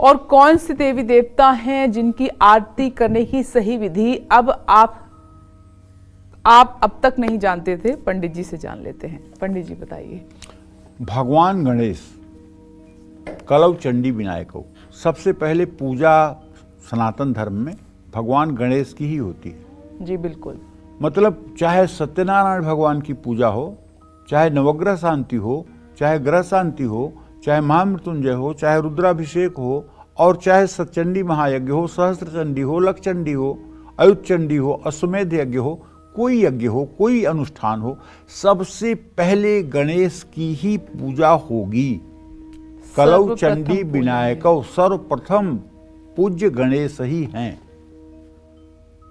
और कौन से देवी देवता हैं जिनकी आरती करने की सही विधि अब आप अब तक नहीं जानते थे, पंडित जी से जान लेते हैं। पंडित जी बताइए। भगवान गणेश कलौ चंडी विनायको, सबसे पहले पूजा सनातन धर्म में भगवान गणेश की ही होती है। जी बिल्कुल। मतलब चाहे सत्यनारायण भगवान की पूजा हो, चाहे नवग्रह शांति हो, चाहे ग्रह शांति हो, चाहे महामृत्युंजय हो, चाहे रुद्राभिषेक हो, और चाहे सतचंडी महायज्ञ हो, सहस्त्र चंडी हो, लक्ष चंडी हो, अयुत चंडी हो, अश्वमेध यज्ञ हो, कोई यज्ञ हो, कोई अनुष्ठान हो, सबसे पहले गणेश की ही पूजा होगी। कलौ चंडी विनायकौ, सर्वप्रथम पूज्य गणेश ही हैं।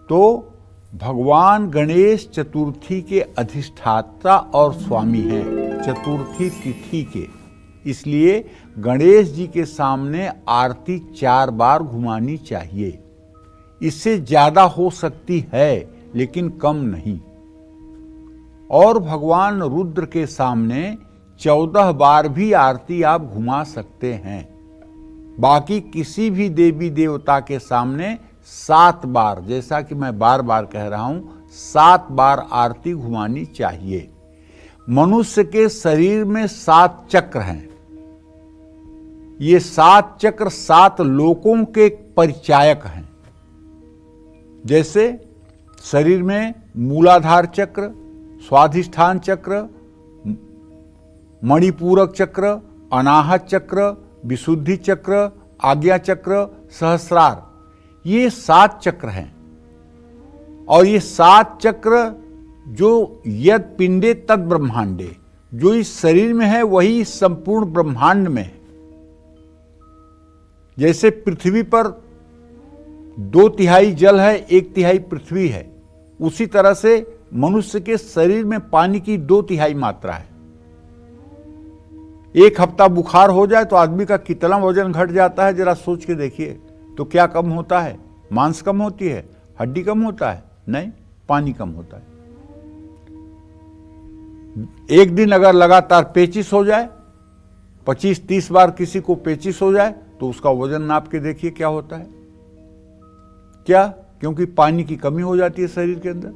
तो भगवान गणेश चतुर्थी के अधिष्ठाता और स्वामी हैं, चतुर्थी तिथि के। इसलिए गणेश जी के सामने आरती 4 बार घुमानी चाहिए। इससे ज्यादा हो सकती है लेकिन कम नहीं। और भगवान रुद्र के सामने 14 बार भी आरती आप घुमा सकते हैं। बाकी किसी भी देवी देवता के सामने 7 बार, जैसा कि मैं बार बार कह रहा हूं, 7 बार आरती घुमानी चाहिए। मनुष्य के शरीर में 7 चक्र हैं। ये 7 चक्र 7 लोकों के परिचायक हैं। जैसे शरीर में मूलाधार चक्र, स्वाधिष्ठान चक्र, मणिपूरक चक्र, अनाहत चक्र, विशुद्धि चक्र, आज्ञा चक्र, सहस्रार, ये 7 चक्र हैं। और ये 7 चक्र जो यद पिंडे तद ब्रह्मांडे, जो इस शरीर में है वही इस संपूर्ण ब्रह्मांड में है। जैसे पृथ्वी पर 2/3 जल है, 1/3 पृथ्वी है, उसी तरह से मनुष्य के शरीर में पानी की 2/3 मात्रा है। 1 हफ्ता बुखार हो जाए तो आदमी का कितना वजन घट जाता है, जरा सोच के देखिए। तो क्या कम होता है? मांस कम होती है, हड्डी कम होता है? नहीं, पानी कम होता है। एक दिन अगर लगातार पेचिश हो जाए, 25-30 बार किसी को पेचिश हो जाए, तो उसका वजन नाप के देखिए क्या होता है। क्या? क्योंकि पानी की कमी हो जाती है शरीर के अंदर।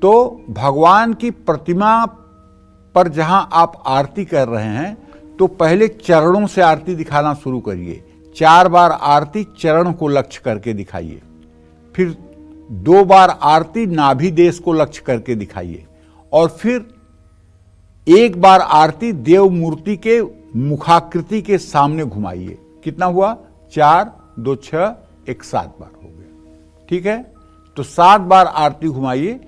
तो भगवान की प्रतिमा पर जहां आप आरती कर रहे हैं, तो पहले चरणों से आरती दिखाना शुरू करिए। 4 बार आरती चरण को लक्ष्य करके दिखाइए। फिर 2 बार आरती नाभि देश को लक्ष्य करके दिखाइए। और फिर 1 बार आरती देव मूर्ति के मुखाकृति के सामने घुमाइए। कितना हुआ? 4, 2, 6, 1 7 बार हो गया। ठीक है? तो 7 बार आरती घुमाइए।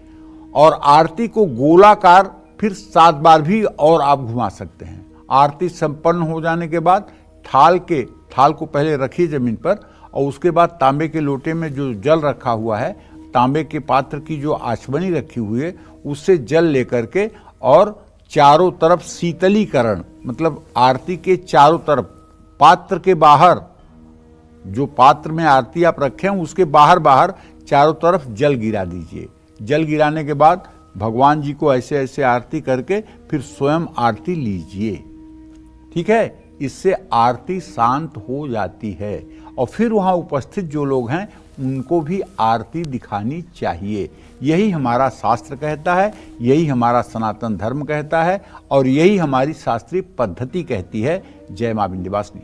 और आरती को गोलाकार फिर 7 बार भी और आप घुमा सकते हैं। आरती संपन्न हो जाने के बाद थाल को पहले रखिए जमीन पर, और उसके बाद तांबे के लोटे में जो जल रखा हुआ है, तांबे के पात्र की जो आचमनी रखी हुई है, उससे जल लेकर के और चारों तरफ शीतलीकरण, मतलब आरती के चारों तरफ, पात्र के बाहर, जो पात्र में आरती आप रखे हैं उसके बाहर चारों तरफ जल गिरा दीजिए। जल गिराने के बाद भगवान जी को ऐसे ऐसे आरती करके फिर स्वयं आरती लीजिए। ठीक है? इससे आरती शांत हो जाती है। और फिर वहां उपस्थित जो लोग हैं उनको भी आरती दिखानी चाहिए। यही हमारा शास्त्र कहता है, यही हमारा सनातन धर्म कहता है, और यही हमारी शास्त्रीय पद्धति कहती है। जय मां विंध्यवासिनी।